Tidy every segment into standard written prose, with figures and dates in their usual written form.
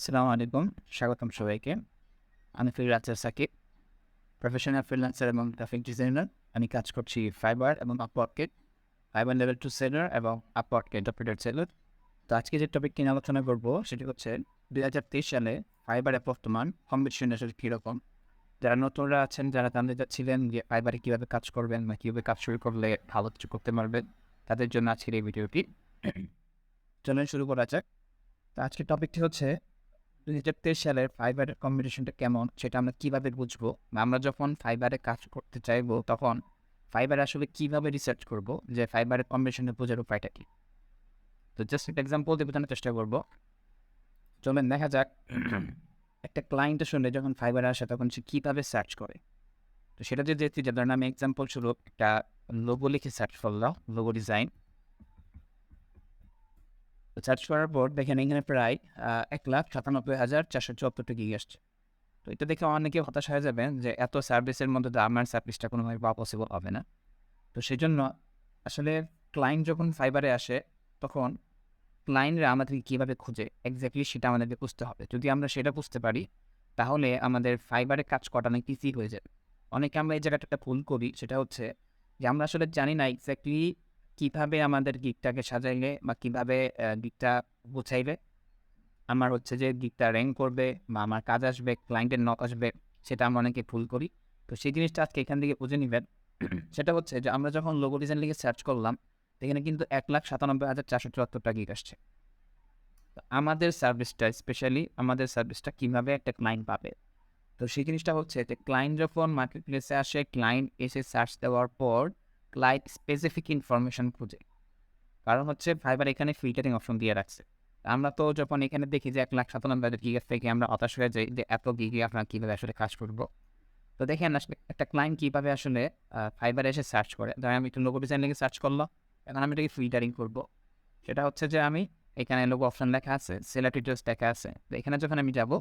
আসসালামু আলাইকুম। স্বাগতম সবাইকে। আমি ফ্রিল্যান্সার সাকিব, প্রফেশনাল ফ্রিল্যান্সার এবং গ্রাফিক ডিজাইনার। আমি কাজ করছি ফাইবার এবং আপওয়ার্কে। ফাইবার লেভেল 2 সেলার এবং আপওয়ার্কে ইন্টারপ্রেটেড সেলার। তো আজকে যে টপিকটি নিয়ে আলোচনা করব সেটি হচ্ছে 2023 সালে ফাইবারে বর্তমান কম্পিটিশন আসলে কীরকম। যারা নতুনরা আছেন, যারা জানতে চাচ্ছিলেন যে ফাইবারে কীভাবে কাজ করবেন বা কীভাবে কাজ শুরু করলে ভালো কিছু করতে পারবেন, তাদের জন্য আজকের এই ভিডিওটি। চলুন শুরু করা যাক। তো আজকের টপিকটি হচ্ছে 2023 সালের ফাইবারের কম্পিটিশনটা কেমন সেটা আমরা কীভাবে বুঝবো, বা আমরা যখন ফাইবারে কাজ করতে চাইবো তখন ফাইবারে আসলে কীভাবে রিসার্চ করব যে ফাইবারের কম্পিটিশনে বোঝার উপায়টা কী। তো জাস্ট একটা এক্সাম্পল দিয়ে বোঝানোর চেষ্টা করব। চলেন দেখা যাক একটা ক্লায়েন্ট আসলে যখন ফাইবারে আসে তখন সে কীভাবে সার্চ করে। তো সেটা যে দেখছি, যে ধরেন আমি এক্সাম্পল স্বরূপ একটা লোগো লিখে সার্চ করলাম, লোগো ডিজাইন। তো সার্চ করার পর দেখেন এখানে প্রায় 1,97,474 গিগ আসছে। তো এটা দেখে অনেকে হতাশ হয়ে যাবেন যে এত সার্ভিসের মধ্যে তো আমার সার্ভিসটা কোনোভাবে পাওয়া পসিবল হবে না। তো সেজন্য আসলে ক্লায়েন্ট যখন ফাইবারে আসে তখন ক্লায়েন্টরা আমাদেরকে কীভাবে খুঁজে এক্স্যাক্টলি সেটা আমাদেরকে বুঝতে হবে। যদি আমরা সেটা বুঝতে পারি তাহলে আমাদের ফাইবারে কাজ করাটা অনেক ইজি হয়ে যাবে। অনেকে আমরা এই জায়গাটা একটা ভুল করি, সেটা হচ্ছে যে আমরা আসলে জানি না এক্স্যাক্টলি কীভাবে আমাদের গিগটাকে সাজাইলে বা কীভাবে গিগটা গুছাইলে আমার হচ্ছে যে গিগটা র্যাঙ্ক করবে বা আমার কাজ আসবে, ক্লায়েন্টের নক আসবে, সেটা আমরা অনেকে ভুল করি। তো সেই জিনিসটা আজকে এখান থেকে বুঝে নিবেন। সেটা হচ্ছে যে আমরা যখন লোগো ডিজাইন লিখে সার্চ করলাম, এখানে কিন্তু 1,97,474 গিগ আসছে। তো আমাদের সার্ভিসটা স্পেশালি আমাদের সার্ভিসটা কীভাবে একটা ক্লায়েন্ট পাবে, তো সেই জিনিসটা হচ্ছে যে ক্লায়েন্ট যখন মার্কেট প্লেসে আসে, ক্লায়েন্ট এসে সার্চ দেওয়ার পর ক্লায়েন্ট স্পেসিফিক ইনফরমেশন খুঁজে। কারণ হচ্ছে ফাইবার এখানে ফিল্টারিং অপশন দিয়ে রাখছে। আমরা তো যখন এখানে দেখি যে 1,97,000 গিগের থেকে আমরা হতাশ হয়ে যাই যে এত গিগে আপনার কীভাবে আসলে কাজ করব। তো দেখেন আসলে একটা ক্লায়েন্ট কীভাবে আসলে ফাইবারে এসে সার্চ করে। ধরেন আমি একটু লোগো ডিজাইন লিখে সার্চ করলাম, এখন আমি এটাকে ফিল্টারিং করব। সেটা হচ্ছে যে আমি এখানে লোগো অপশন লেখা আছে, সেলার ডিটেলস লেখা আছে। তো এখানে যখন আমি যাব,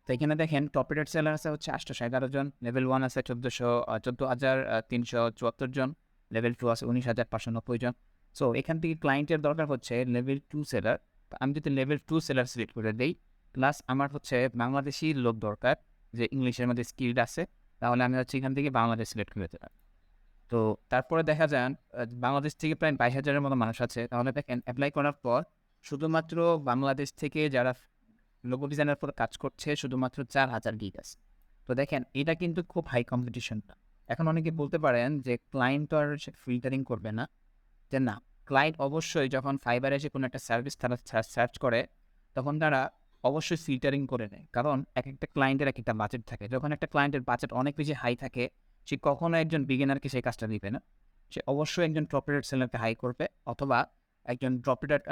তো এখানে দেখেন টপ রেটেড সেলার আছে হচ্ছে 811 জন, লেভেল 1 আছে 14,374 জন, লেভেল 2 আছে 19,590 জন। সো এখান থেকে ক্লায়েন্টের দরকার হচ্ছে লেভেল 2 সেলার। আমি যদি লেভেল 2 সেলার সিলেক্ট করে দেই, প্লাস আমার হচ্ছে বাংলাদেশি লোক দরকার যে ইংলিশের মধ্যে স্কিলড আছে, তাহলে আমি হচ্ছে এখান থেকে বাংলাদেশ সিলেক্ট করে দিলাম। তো তারপরে দেখা যান বাংলাদেশ থেকে প্রায় 22,000-এর মতো মানুষ আছে। তাহলে দেখেন অ্যাপ্লাই করার পর শুধুমাত্র বাংলাদেশ থেকে যারা লোগো ডিজাইনের উপর কাজ করছে শুধুমাত্র 4,000 গিগ আছে। তো দেখেন এটা কিন্তু খুব হাই কম্পিটিশন না। এখন অনেকে বলতে পারেন যে ক্লায়েন্ট তো আর ফিল্টারিং করবে না। যে না, ক্লায়েন্ট অবশ্যই যখন ফাইবারে এসে কোনো একটা সার্ভিস তারা সার্চ করে তখন তারা অবশ্যই ফিল্টারিং করে নেয়। কারণ একেকটা ক্লায়েন্টের একেকটা বাজেট থাকে। যখন একটা ক্লায়েন্টের বাজেট অনেক বেশি হাই থাকে, সে কখনো একজন বিগিনারকে সেই কাজটা দিবে না। সে অবশ্যই একজন টপ রেটেড সেলারকে হাই করবে, অথবা একজন টপ রেটেড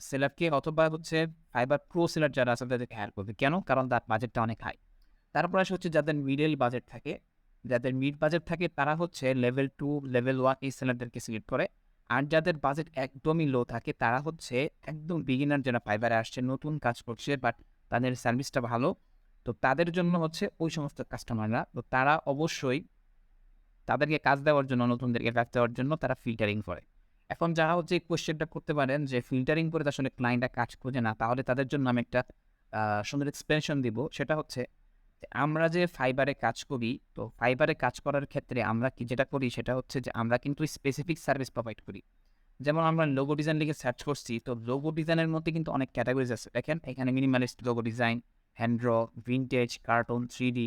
সেলারকে, অথবা হচ্ছে ফাইবার প্রো সেলার যারা আছে তাদেরকে হায়ার করবে। কেন? কারণ তার বাজেটটা অনেক হাই। তারপর আসে হচ্ছে যাদের মিডল বাজেট থাকে, যাদের মিড বাজেট থাকে তারা হচ্ছে লেভেল 2, লেভেল 1 এই সেলারদেরকে সিলেক্ট করে। আর যাদের বাজেট একদমই লো থাকে তারা হচ্ছে একদম বিগিনার, যারা ফাইবারে আসছে নতুন কাজ করছে বাট তাদের সার্ভিসটা ভালো, তো তাদের জন্য হচ্ছে ওই সমস্ত কাস্টমাররা, তো তারা অবশ্যই তাদেরকে কাজ দেওয়ার জন্য, নতুনদেরকে কাজ দেওয়ার জন্য তারা ফিল্টারিং করে। এখন যারা হচ্ছে এই কোয়েশ্চেনটা করতে পারেন যে ফিল্টারিং করে তো আসলে ক্লায়েন্টরা কাজ খুঁজে না, তাহলে তাদের জন্য আমি একটা সুন্দর এক্সপ্লেনেশন দিব। সেটা হচ্ছে যে আমরা যে ফাইবারে কাজ করি, তো ফাইবারে কাজ করার ক্ষেত্রে আমরা যেটা করি সেটা হচ্ছে যে আমরা কিন্তু স্পেসিফিক সার্ভিস প্রোভাইড করি। যেমন আমরা লোগো ডিজাইন লিখে সার্চ করছি, তো লোগো ডিজাইনের মধ্যে কিন্তু অনেক ক্যাটাগরিজ আছে। দেখেন এখানে minimalist logo design, hand draw, vintage, cartoon, 3D,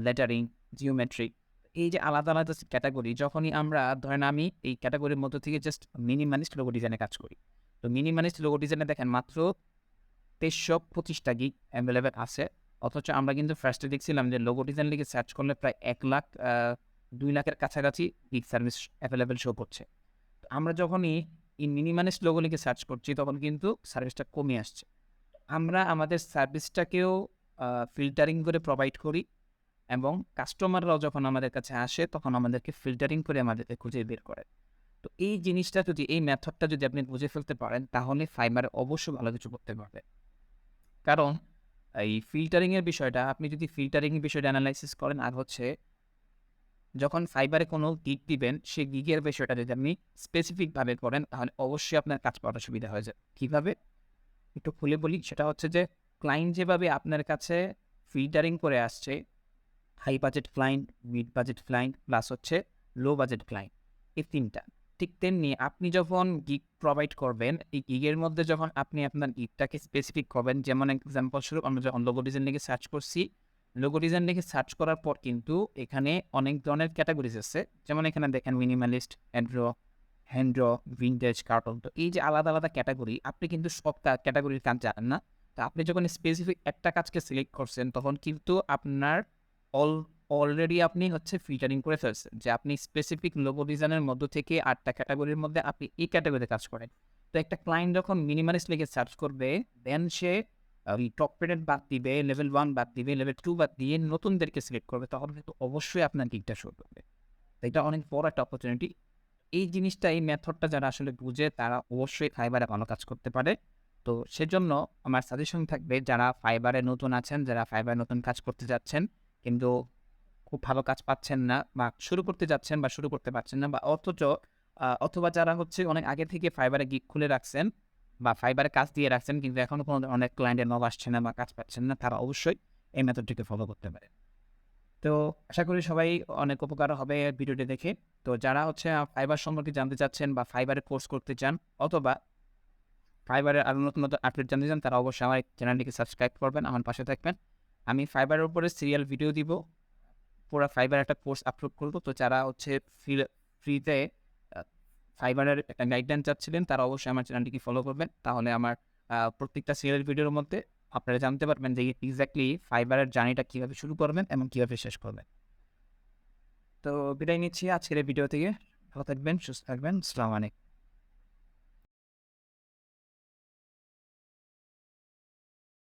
lettering, geometry, এই যে আলাদা আলাদা ক্যাটাগরি, যখনই আমরা ধরেন আমি এই ক্যাটাগরির মধ্য থেকে জাস্ট মিনিমালিস্ট লোগো ডিজাইনে কাজ করি। তো মিনিমালিস্ট লোগো ডিজাইনে দেখেন মাত্র 2325টা গিগ অ্যাভেলেবেল আছে। অথচ আমরা কিন্তু ফার্স্টে দেখছিলাম যে লোগো ডিজাইন লিখে সার্চ করলে প্রায় 1,00,000 2 লাখের কাছাকাছি গিগ সার্ভিস অ্যাভেলেবেল শো করছে। তো আমরা যখনই এই মিনিমালিস্ট লোগো লিখে সার্চ করছি তখন কিন্তু সার্ভিসটা কমে আসছে। আমরা আমাদের সার্ভিসটাকেও ফিল্টারিং করে প্রোভাইড করি, এবং কাস্টমাররাও যখন আমাদের কাছে আসে তখন আমাদেরকে ফিল্টারিং করে আমাদেরকে খুঁজে বের করে। তো এই জিনিসটা যদি, এই মেথডটা যদি আপনি বুঝে ফেলতে পারেন তাহলে ফাইবারে অবশ্যই ভালো কিছু করতে পারবেন। কারণ এই ফিল্টারিংয়ের বিষয়টা, আপনি যদি ফিল্টারিং বিষয়টা অ্যানালাইসিস করেন, আর হচ্ছে যখন ফাইবারে কোনো গিগ দিবেন সেই গিগের বিষয়টা যদি আপনি স্পেসিফিকভাবে করেন তাহলে অবশ্যই আপনার কাজ পাওয়াটা সুবিধা হয়ে যাবে। কীভাবে? একটু খুলে বলি। সেটা হচ্ছে যে ক্লায়েন্ট যেভাবে আপনার কাছে ফিল্টারিং করে আসছে, high budget client, mid budget client plus হচ্ছে লো বাজেট ক্লায়েন্ট, এই ৩ টা। ঠিক তেমনি আপনি যখন গিগ প্রোভাইড করবেন, এই গিগের মধ্যে যখন আপনি আপনার গিগটাকে স্পেসিফিক করবেন, যেমন এক্সাম্পল স্বরূপ আমরা যখন লোগো ডিজাইন লিখে সার্চ করছি, লোগো ডিজাইন লিখে সার্চ করার পর কিন্তু এখানে অনেক ধরনের ক্যাটাগরিজ আছে। যেমন এখানে দেখেন minimalist, hand draw, vintage, cartoon. তো এই যে আলাদা, আলাদা ক্যাটাগরি, আপনি কিন্তু সব ক্যাটাগরির কাজ জানেন না। তো আপনি যখন স্পেসিফিক একটা কাজকে সিলেক্ট করছেন, তখন কিন্তু আপনার অল অলরেডি আপনি হচ্ছে ফিল্টারিং করে ফেলছেন যে আপনি স্পেসিফিক লোগো ডিজাইনের মধ্য থেকে ৮ টা ক্যাটাগরির মধ্যে আপনি এই ক্যাটাগরিতে কাজ করেন। তো একটা ক্লায়েন্ট যখন মিনিমালিস্ট লিখে সার্চ করবে, দেন সে ওই টপ রেটেড বাদ দিবে, লেভেল 1 বাদ দিবে, লেভেল 2 বাদ দিয়ে নতুনদেরকে সিলেক্ট করবে। তখন কিন্তু অবশ্যই আপনার গিগটা শো করবে। তো এটা অনেক বড় একটা অপরচুনিটি। এই জিনিসটা, এই মেথডটা যারা আসলে বুঝে তারা অবশ্যই ফাইবারে ভালো কাজ করতে পারে। তো সেজন্য আমার সাজেশন থাকবে, যারা ফাইবারে নতুন আছেন, যারা ফাইবারে নতুন কাজ করতে যাচ্ছেন কিন্তু খুব ভালো কাজ পাচ্ছেন না, বা শুরু করতে যাচ্ছেন বা শুরু করতে পারছেন না, বা অথবা যারা হচ্ছে অনেক আগে থেকে ফাইবারে গিগ খুলে রাখছেন বা ফাইবারে কাজ দিয়ে রাখছেন কিন্তু এখনো কোনো অনেক ক্লায়েন্টের নক আসছে না বা কাজ পাচ্ছেন না, তারা অবশ্যই এই মেথডটিকে ফলো করতে পারে। তো আশা করি সবাই অনেক উপকার হবে ভিডিওটি দেখে। তো যারা হচ্ছে ফাইবার সম্পর্কে জানতে চাচ্ছেন বা ফাইবারে কোর্স করতে চান, অথবা ফাইবারের আরও নতুন নতুন আপডেট জানতে চান, তারা অবশ্যই আমার চ্যানেলটিকে সাবস্ক্রাইব করবেন, আমার পাশে থাকবেন। আমি ফাইবারের উপরে সিরিয়াল ভিডিও দিব, পুরো ফাইবার একটা কোর্স আপলোড করব। তো যারা হচ্ছে ফ্রিতে ফাইবারের একটা গাইডলাইন চাচ্ছিলেন, তারা অবশ্যই আমার চ্যানেলটিকে ফলো করবেন। তাহলে আমার প্রত্যেকটা সিরিয়াল ভিডিওর মধ্যে আপনারা জানতে পারবেন যে এক্স্যাক্টলি ফাইবারের জার্নিটা কীভাবে শুরু করবেন এবং কীভাবে শেষ করবেন। তো বিদায় নিচ্ছি আজকের এই ভিডিও থেকে। ভালো থাকবেন, সুস্থ থাকবেন। আসসালামু আলাইকুম।